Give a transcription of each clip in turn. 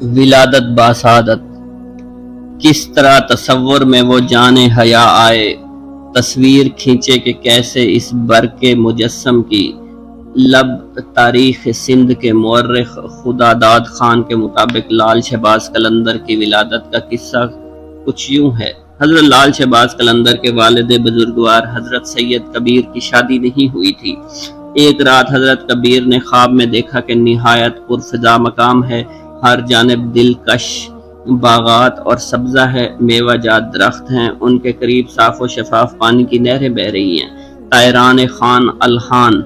ولادت باسعادت، کس طرح تصور میں وہ جانے حیا آئے، تصویر کھینچے کہ کیسے اس برق مجسم کی۔ لب تاریخ سندھ کے مورخ خداداد خان کے مطابق لال شہباز قلندر کی ولادت کا قصہ کچھ یوں ہے۔ حضرت لال شہباز قلندر کے والد بزرگوار حضرت سید کبیر کی شادی نہیں ہوئی تھی۔ ایک رات حضرت کبیر نے خواب میں دیکھا کہ نہایت پرفضا مقام ہے، ہر جانب دلکش باغات اور سبزہ ہے، میوہ جات درخت ہیں، ان کے قریب صاف و شفاف پانی کی نہریں بہہ رہی ہیں، طائران خان الحان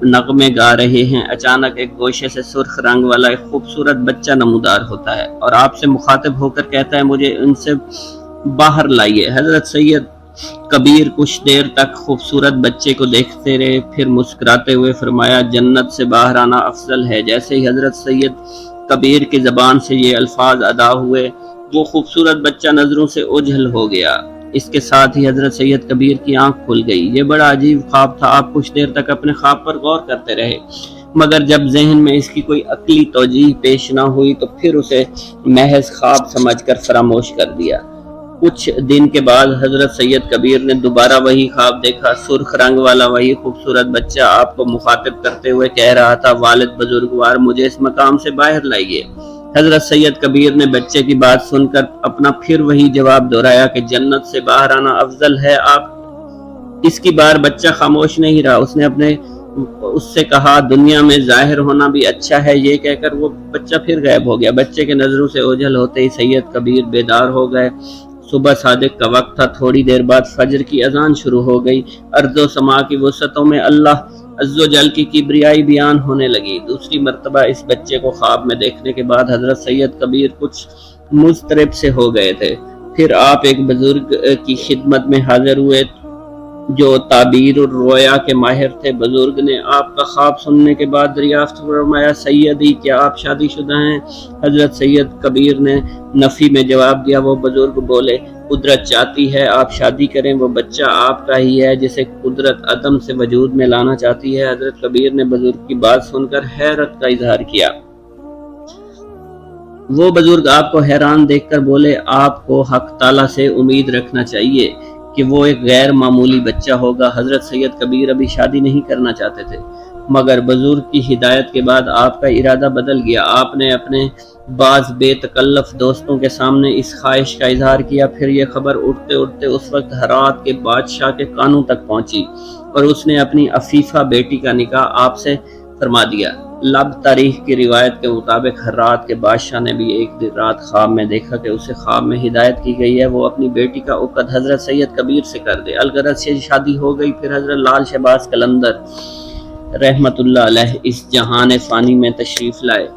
نغمے گا رہے ہیں۔ اچانک ایک گوشے سے سرخ رنگ والا ایک خوبصورت بچہ نمودار ہوتا ہے اور آپ سے مخاطب ہو کر کہتا ہے مجھے ان سے باہر لائیے۔ حضرت سید کبیر کچھ دیر تک خوبصورت بچے کو دیکھتے رہے، پھر مسکراتے ہوئے فرمایا جنت سے باہر آنا افضل ہے۔ جیسے ہی حضرت سید کبیر کی زبان سے یہ الفاظ ادا ہوئے وہ خوبصورت بچہ نظروں سے اوجھل ہو گیا۔ اس کے ساتھ ہی حضرت سید کبیر کی آنکھ کھل گئی۔ یہ بڑا عجیب خواب تھا۔ آپ کچھ دیر تک اپنے خواب پر غور کرتے رہے، مگر جب ذہن میں اس کی کوئی عقلی توجیہ پیش نہ ہوئی تو پھر اسے محض خواب سمجھ کر فراموش کر دیا۔ کچھ دن کے بعد حضرت سید کبیر نے دوبارہ وہی خواب دیکھا۔ سرخ رنگ والا وہی خوبصورت بچہ آپ کو مخاطب کرتے ہوئے کہہ رہا تھا والد بزرگوار مجھے اس مقام سے باہر لائیے۔ حضرت سید کبیر نے بچے کی بات سن کر اپنا پھر وہی جواب دہرایا کہ جنت سے باہر آنا افضل ہے۔ آپ اس کی بار بچہ خاموش نہیں رہا، اس سے کہا دنیا میں ظاہر ہونا بھی اچھا ہے۔ یہ کہہ کر وہ بچہ پھر غائب ہو گیا۔ بچے کے نظروں سے اوجھل ہوتے ہی سید کبیر بیدار ہو گئے۔ صبح صادق کا وقت تھا۔ تھوڑی دیر بعد فجر کی اذان شروع ہو گئی۔ ارض و سما کی وسعتوں میں اللہ عز و جل کی کبریائی بیان ہونے لگی۔ دوسری مرتبہ اس بچے کو خواب میں دیکھنے کے بعد حضرت سید کبیر کچھ مضطرب سے ہو گئے تھے۔ پھر آپ ایک بزرگ کی خدمت میں حاضر ہوئے جو تعبیر الرؤیا کے ماہر تھے۔ بزرگ نے آپ کا خواب سننے کے بعد دریافت فرمایا سیدی کیا آپ شادی شدہ ہیں؟ حضرت سید کبیر نے نفی میں جواب دیا۔ وہ بزرگ بولے قدرت چاہتی ہے آپ شادی کریں، وہ بچہ آپ کا ہی ہے جسے قدرت عدم سے وجود میں لانا چاہتی ہے۔ حضرت کبیر نے بزرگ کی بات سن کر حیرت کا اظہار کیا۔ وہ بزرگ آپ کو حیران دیکھ کر بولے آپ کو حق تعالیٰ سے امید رکھنا چاہیے کہ وہ ایک غیر معمولی بچہ ہوگا۔ حضرت سید کبیر ابھی شادی نہیں کرنا چاہتے تھے، مگر بزرگ کی ہدایت کے بعد آپ کا ارادہ بدل گیا۔ آپ نے اپنے بعض بے تکلف دوستوں کے سامنے اس خواہش کا اظہار کیا۔ پھر یہ خبر اٹھتے اٹھتے اس وقت ہرات کے بادشاہ کے کانوں تک پہنچی اور اس نے اپنی عفیفہ بیٹی کا نکاح آپ سے فرما دیا۔ لب تاریخ کی روایت کے مطابق ہرات کے بادشاہ نے بھی ایک رات خواب میں دیکھا کہ اسے خواب میں ہدایت کی گئی ہے وہ اپنی بیٹی کا عقد حضرت سید کبیر سے کر دے۔ الغرض سے شادی ہو گئی۔ پھر حضرت لال شہباز قلندر رحمت اللہ علیہ اس جہان فانی میں تشریف لائے۔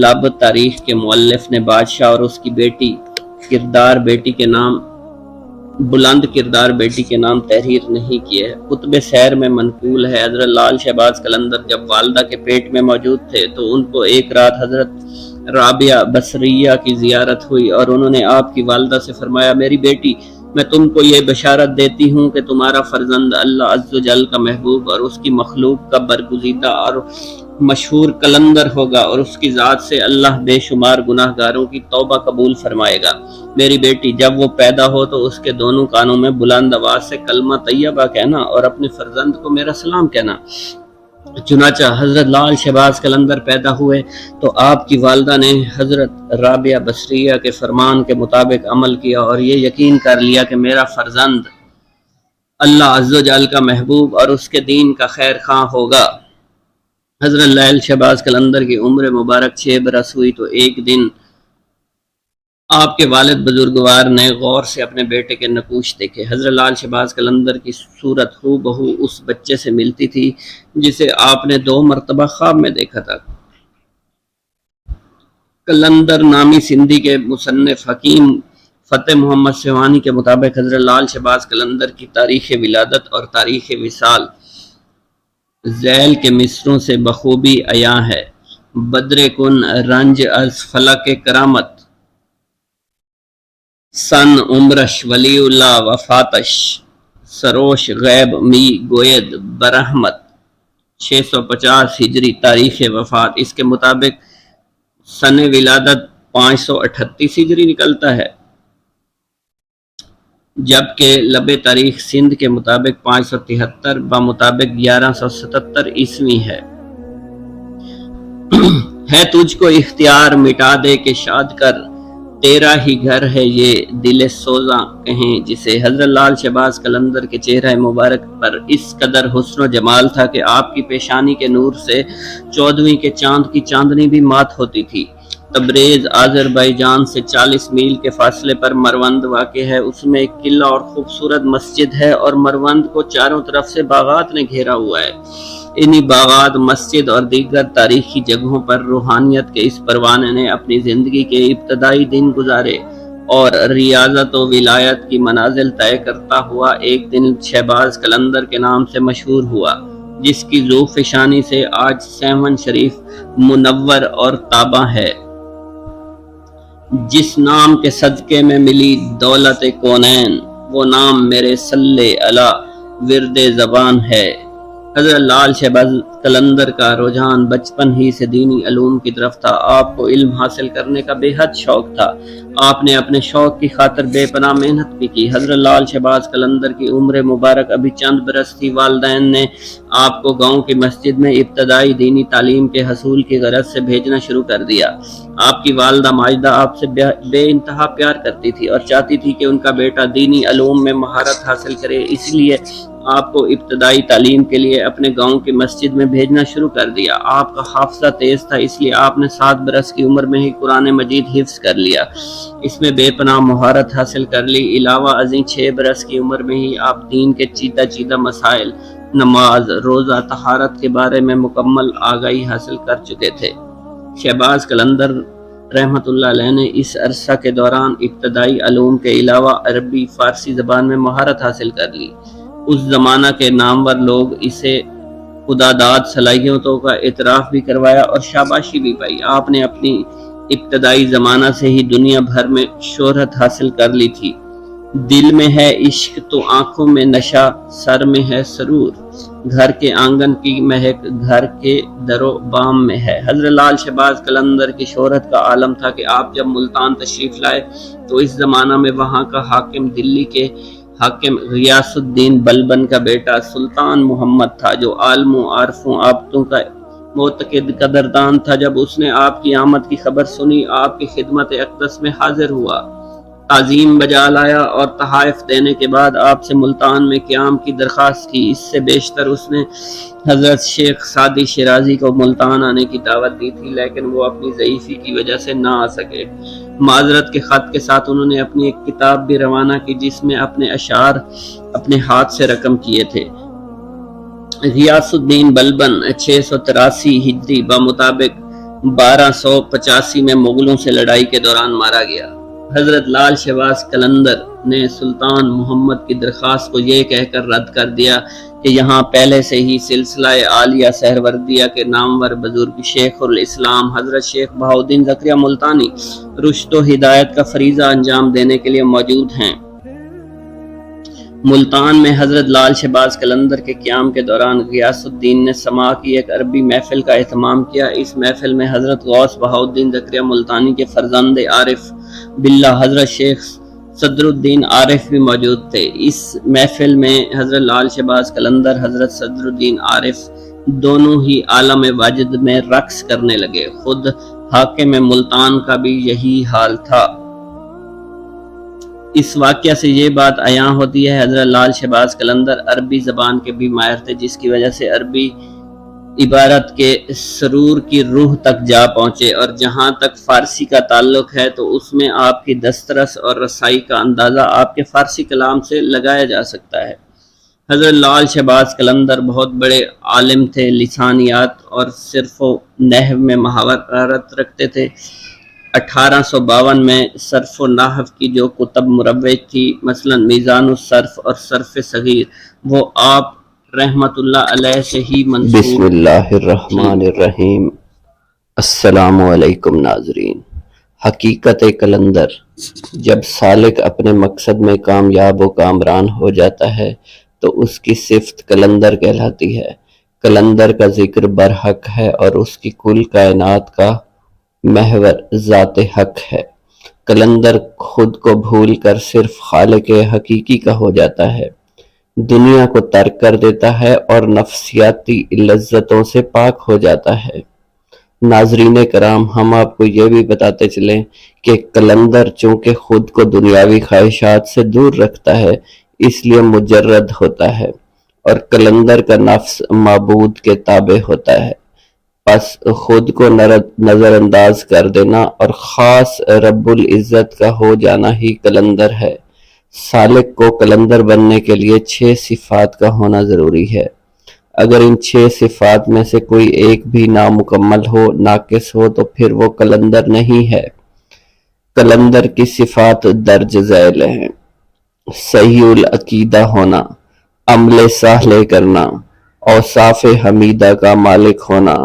لب تاریخ کے مؤلف نے بادشاہ اور اس کی بلند کردار بیٹی کے نام تحریر نہیں کیے۔ کتب سیر میں منقول ہے حضرت لال شہباز قلندر جب والدہ کے پیٹ میں موجود تھے تو ان کو ایک رات حضرت رابعہ بصریہ کی زیارت ہوئی اور انہوں نے آپ کی والدہ سے فرمایا میری بیٹی میں تم کو یہ بشارت دیتی ہوں کہ تمہارا فرزند اللہ عز و جل کا محبوب اور اس کی مخلوق کا برگزیدہ اور مشہور قلندر ہوگا اور اس کی ذات سے اللہ بے شمار گناہ گاروں کی توبہ قبول فرمائے گا۔ میری بیٹی جب وہ پیدا ہو تو اس کے دونوں کانوں میں بلند آواز سے کلمہ طیبہ کہنا اور اپنے فرزند کو میرا سلام کہنا۔ چنانچہ حضرت لال شہباز قلندر پیدا ہوئے تو آپ کی والدہ نے حضرت رابعہ بصریہ کے فرمان کے مطابق عمل کیا اور یہ یقین کر لیا کہ میرا فرزند اللہ عز و جل کا محبوب اور اس کے دین کا خیر خواہ ہوگا۔ حضرت لال شہباز قلندر کی عمر مبارک 6 برس ہوئی تو ایک دن آپ کے والد بزرگوار نے غور سے اپنے بیٹے کے نقوش دیکھے۔ حضرت لال شہباز قلندر کی صورت ہو بہو اس بچے سے ملتی تھی جسے آپ نے 2 مرتبہ خواب میں دیکھا تھا۔ قلندر نامی سندھی کے مصنف حکیم فتح محمد سیوانی کے مطابق حضرت لال شہباز قلندر کی تاریخ ولادت اور تاریخ وصال ذیل کے مصروں سے بخوبی عیاں ہے۔ بدر کن رنج از فلک کرامت، سن عمرش ولی اللہ وفاتش، سروش غیب می گوید برحمت، 650 ہجری تاریخ وفات۔ اس کے مطابق سن ولادت 538 ہجری نکلتا ہے، جبکہ لب تاریخ سندھ کے مطابق 573 بمطابق 1177 عیسوی ہے۔ ہے تجھ کو اختیار مٹا دے کہ شاد کر، تیرا ہی گھر ہے یہ دل سوزاں کہیں جسے۔ حضرت لال شہباز قلندر کے چہرہ مبارک پر اس قدر حسن و جمال تھا کہ آپ کی پیشانی کے نور سے 14ویں کے چاند کی چاندنی بھی مات ہوتی تھی۔ تبریز آذربائیجان سے 40 میل کے فاصلے پر مروند واقع ہے۔ اس میں ایک قلعہ اور خوبصورت مسجد ہے اور مروند کو چاروں طرف سے باغات نے گھیرا ہوا ہے۔ انہی باغات، مسجد اور دیگر تاریخی جگہوں پر روحانیت کے اس پروانے نے اپنی زندگی کے ابتدائی دن گزارے اور ریاضت و ولایت کی منازل طے کرتا ہوا ایک دن شہباز قلندر کے نام سے مشہور ہوا، جس کی ذوفشانی سے آج 7 شریف منور اور تاباں ہے۔ جس نام کے صدقے میں ملی دولت کونین، وہ نام میرے صلی علی ورد زبان ہے۔ حضرت لال شہباز قلندر کا رجحان بچپن ہی سے دینی علوم کی طرف تھا۔ آپ کو علم حاصل کرنے کا بے حد شوق تھا۔ آپ نے اپنے شوق کی خاطر بے پناہ محنت بھی کی۔ حضرت لال شہباز قلندر کی عمر مبارک ابھی چند برس تھی، والدین نے آپ کو گاؤں کی مسجد میں ابتدائی دینی تعلیم کے حصول کی غرض سے بھیجنا شروع کر دیا۔ آپ کی والدہ ماجدہ آپ سے بے انتہا پیار کرتی تھی اور چاہتی تھی کہ ان کا بیٹا دینی علوم میں مہارت حاصل کرے، اس لیے آپ کو ابتدائی تعلیم کے لیے اپنے گاؤں کی مسجد میں بھیجنا شروع کر دیا۔ آپ کا حافظہ تیز تھا، اس لیے آپ نے 7 برس کی عمر میں ہی قرآن مجید حفظ کر لیا، اس میں بے پناہ مہارت حاصل کر لی۔ علاوہ ازیں 6 برس کی عمر میں ہی آپ دین کے چیدہ مسائل، نماز، روزہ، طہارت کے بارے میں مکمل آگاہی حاصل کر چکے تھے۔ شہباز قلندر رحمت اللہ علیہ نے اس عرصہ کے دوران ابتدائی علوم کے علاوہ عربی، فارسی زبان میں مہارت حاصل کر لی۔ اس زمانہ کے نامور لوگ اسے خداداد صلاحیتوں کا اعتراف بھی کروایا اور شاباشی بھی پائی۔ آپ نے اپنی ابتدائی زمانہ سے ہی دنیا بھر میں شہرت حاصل کر لی تھی۔ دل میں ہے عشق تو آنکھوں میں نشہ، سر میں ہے سرور، گھر کے آنگن کی مہک گھر کے در و بام میں ہے۔ حضرت لال شہباز قلندر کی شہرت کا عالم تھا کہ آپ جب ملتان تشریف لائے تو اس زمانہ میں وہاں کا حاکم دلی کے حاکم غیاث الدین بلبن کا بیٹا سلطان محمد تھا، جو عالموں، عارفوں، عابدوں کا معتقد قدردان تھا۔ جب اس نے آپ کی آمد کی خبر سنی، آپ کی خدمت اقدس میں حاضر ہوا، تعظیم بجا لایا اور تحائف دینے کے بعد آپ سے ملتان میں قیام کی درخواست کی۔ اس سے بیشتر اس نے حضرت شیخ سعدی شیرازی کو ملتان آنے کی دعوت دی تھی، لیکن وہ اپنی ضعیفی کی وجہ سے نہ آ سکے۔ معذرت کے خط کے ساتھ انہوں نے اپنی ایک کتاب بھی روانہ کی جس میں اپنے اشعار اپنے ہاتھ سے رقم کیے تھے۔ غیاث الدین بلبن 683 ہجری بمطابق 1285 میں مغلوں سے لڑائی کے دوران مارا گیا۔ حضرت لال شہباز قلندر نے سلطان محمد کی درخواست کو یہ کہہ کر رد کر دیا کہ یہاں پہلے سے ہی سلسلہ عالیہ سہروردیہ کے نامور بزرگ شیخ الاسلام حضرت شیخ بہاؤالدین زکریا ملتانی رشد و ہدایت کا فریضہ انجام دینے کے لیے موجود ہیں۔ ملتان میں حضرت لال شہباز قلندر کے قیام کے دوران غیاث الدین نے سماع کی ایک عربی محفل کا اہتمام کیا۔ اس محفل میں حضرت غوث بہاؤالدین زکریا ملتانی کے فرزند عارف باللہ حضرت شیخ صدر الدین عارف بھی موجود تھے۔ اس محفل میں حضرت لال شہباز قلندر، حضرت صدر الدین عارف دونوں ہی عالم واجد میں رقص کرنے لگے۔ خود حاکم ملتان کا بھی یہی حال تھا۔ اس واقعہ سے یہ بات عیاں ہوتی ہے حضرت لال شہباز قلندر عربی زبان کے بھی ماہر تھے، جس کی وجہ سے عربی عبارت کے سرور کی روح تک جا پہنچے، اور جہاں تک فارسی کا تعلق ہے تو اس میں آپ کی دسترس اور رسائی کا اندازہ آپ کے فارسی کلام سے لگایا جا سکتا ہے۔ حضرت لال شہباز قلندر بہت بڑے عالم تھے، لسانیات اور صرف و نحو میں مہارت رکھتے تھے۔ 1852 میں صرف و نحو کی جو کتب مروج تھی، مثلا میزان الصرف اور صرف صغیر، وہ آپ رحمت اللہ علیہ سے ہی منسوب۔ بسم اللہ الرحمن الرحیم۔ السلام علیکم ناظرین۔ حقیقت قلندر: جب سالک اپنے مقصد میں کامیاب و کامران ہو جاتا ہے تو اس کی صفت قلندر کہلاتی ہے۔ قلندر کا ذکر برحق ہے اور اس کی کل کائنات کا محور ذات حق ہے۔ قلندر خود کو بھول کر صرف خالق حقیقی کا ہو جاتا ہے، دنیا کو ترک کر دیتا ہے اور نفسیاتی لذتوں سے پاک ہو جاتا ہے۔ ناظرین کرام، ہم آپ کو یہ بھی بتاتے چلیں کہ قلندر چونکہ خود کو دنیاوی خواہشات سے دور رکھتا ہے، اس لیے مجرد ہوتا ہے، اور قلندر کا نفس معبود کے تابع ہوتا ہے۔ پس خود کو نظر انداز کر دینا اور خاص رب العزت کا ہو جانا ہی قلندر ہے۔ سالک کو قلندر بننے کے لیے 6 صفات کا ہونا ضروری ہے۔ اگر ان 6 صفات میں سے کوئی ایک بھی نامکمل ہو، ناقص ہو، تو پھر وہ قلندر نہیں ہے۔ قلندر کی صفات درج ذیل ہیں: صحیح العقیدہ ہونا، عمل صالح کرنا، اوصاف حمیدہ کا مالک ہونا،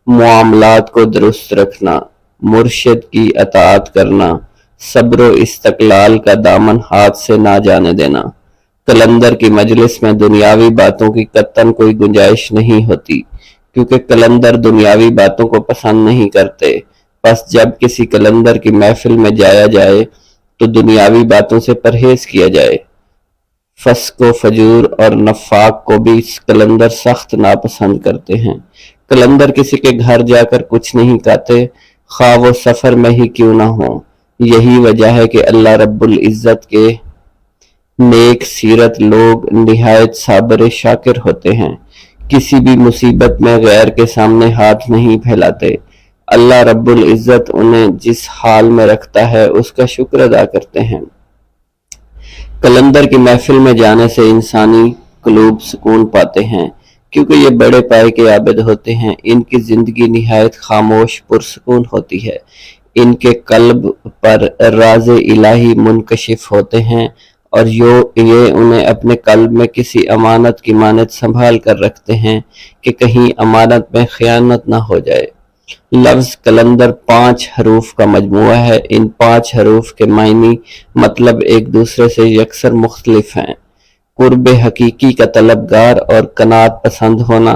معاملات کو درست رکھنا، مرشد کی اطاعت کرنا، صبر و استقلال کا دامن ہاتھ سے نہ جانے دینا۔ قلندر کی مجلس میں دنیاوی باتوں کی قطعاً کوئی گنجائش نہیں ہوتی، کیونکہ قلندر دنیاوی باتوں کو پسند نہیں کرتے۔ پس جب کسی قلندر کی محفل میں جایا جائے تو دنیاوی باتوں سے پرہیز کیا جائے۔ فسق و فجور اور نفاق کو بھی قلندر سخت ناپسند کرتے ہیں۔ قلندر کسی کے گھر جا کر کچھ نہیں کہتے، خواہ وہ سفر میں ہی کیوں نہ ہو۔ یہی وجہ ہے کہ اللہ رب العزت کے نیک سیرت لوگ نہایت صابر شاکر ہوتے ہیں، کسی بھی مصیبت میں غیر کے سامنے ہاتھ نہیں پھیلاتے۔ اللہ رب العزت انہیں جس حال میں رکھتا ہے اس کا شکر ادا کرتے ہیں۔ قلندر کی محفل میں جانے سے انسانی قلوب سکون پاتے ہیں، کیونکہ یہ بڑے پائے کے عابد ہوتے ہیں۔ ان کی زندگی نہایت خاموش پرسکون ہوتی ہے، ان کے قلب پر راز الہی منکشف ہوتے ہیں، اور یہ انہیں اپنے قلب میں کسی امانت کی مانند سنبھال کر رکھتے ہیں کہ کہیں امانت میں خیانت نہ ہو جائے۔ لفظ قلندر 5 حروف کا مجموعہ ہے۔ ان 5 حروف کے معنی مطلب ایک دوسرے سے یکسر مختلف ہیں۔ قرب حقیقی کا طلبگار اور قناعت پسند ہونا،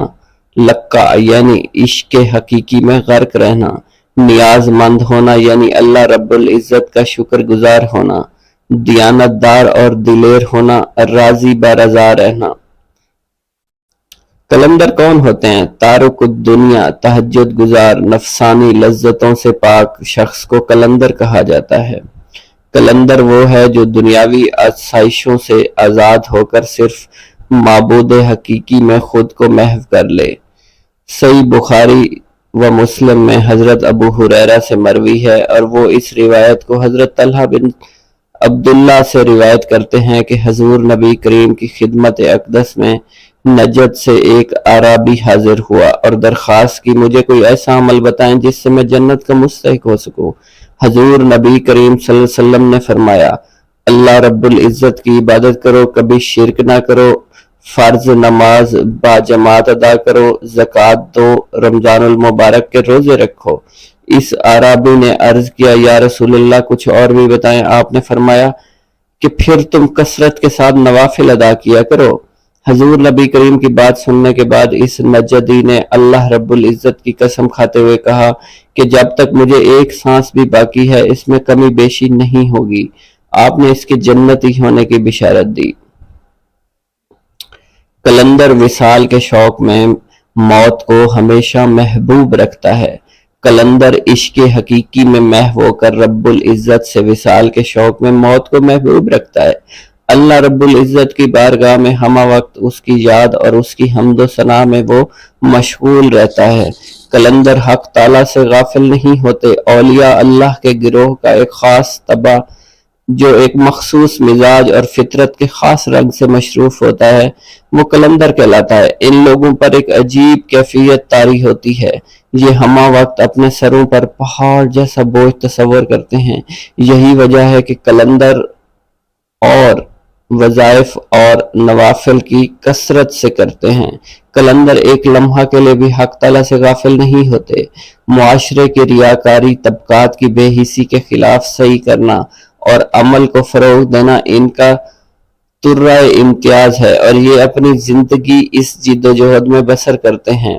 لقا یعنی عشق حقیقی میں غرق رہنا، نیاز مند ہونا یعنی اللہ رب العزت کا شکر گزار ہونا، دیانت دار اور دلیر ہونا، راضی برضا رہنا۔ قلندر کون ہوتے ہیں؟ تارک الدنیا، تہجد گزار، نفسانی لذتوں سے پاک شخص کو قلندر کہا جاتا ہے۔ قلندر وہ ہے جو دنیاوی آسائشوں سے آزاد ہو کر صرف معبود حقیقی میں خود کو محو کر لے۔ صحیح بخاری و مسلم میں حضرت ابو ہریرہ سے مروی ہے، اور وہ اس روایت کو حضرت طلحہ بن عبداللہ سے روایت کرتے ہیں کہ حضور نبی کریم کی خدمت اقدس میں نجد سے ایک اعرابی حاضر ہوا اور درخواست کی، مجھے کوئی ایسا عمل بتائیں جس سے میں جنت کا مستحق ہو سکوں۔ حضور نبی کریم صلی اللہ علیہ وسلم نے فرمایا، اللہ رب العزت کی عبادت کرو، کبھی شرک نہ کرو، فرض نماز با جماعت ادا کرو، زکوٰۃ دو، رمضان المبارک کے روزے رکھو۔ اس اعرابی نے عرض کیا، یا رسول اللہ کچھ اور بھی بتائیں۔ آپ نے فرمایا کہ پھر تم کثرت کے ساتھ نوافل ادا کیا کرو۔ حضور نبی کریم کی بات سننے کے بعد اس نجدی نے اللہ رب العزت کی قسم کھاتے ہوئے کہا کہ جب تک مجھے ایک سانس بھی باقی ہے اس میں کمی بیشی نہیں ہوگی۔ آپ نے اس کے جنتی ہونے کی بشارت دی۔ قلندر وصال کے شوق میں موت کو ہمیشہ محبوب رکھتا ہے۔ قلندر عشق حقیقی میں محو ہو کر رب العزت سے وصال کے شوق میں موت کو محبوب رکھتا ہے۔ اللہ رب العزت کی بارگاہ میں ہمہ وقت اس کی یاد اور اس کی حمد و ثنا میں وہ مشغول رہتا ہے۔ قلندر حق تعالیٰ سے غافل نہیں ہوتے۔ اولیاء اللہ کے گروہ کا ایک خاص طبع جو ایک مخصوص مزاج اور فطرت کے خاص رنگ سے مشروف ہوتا ہے، وہ قلندر کہلاتا ہے۔ ان لوگوں پر ایک عجیب کیفیت طاری ہوتی ہے، یہ ہمہ وقت اپنے سروں پر پہاڑ جیسا بوجھ تصور کرتے ہیں۔ یہی وجہ ہے کہ قلندر اور وظائف اور نوافل کی کثرت سے کرتے ہیں۔ قلندر ایک لمحہ کے لیے بھی حق تعالیٰ سے غافل نہیں ہوتے۔ معاشرے کے ریاکاری طبقات کی بے حسی کے خلاف صحیح کرنا اور عمل کو فروغ دینا ان کا ترہ امتیاز ہے، اور یہ اپنی زندگی اس جد و جہد میں بسر کرتے ہیں۔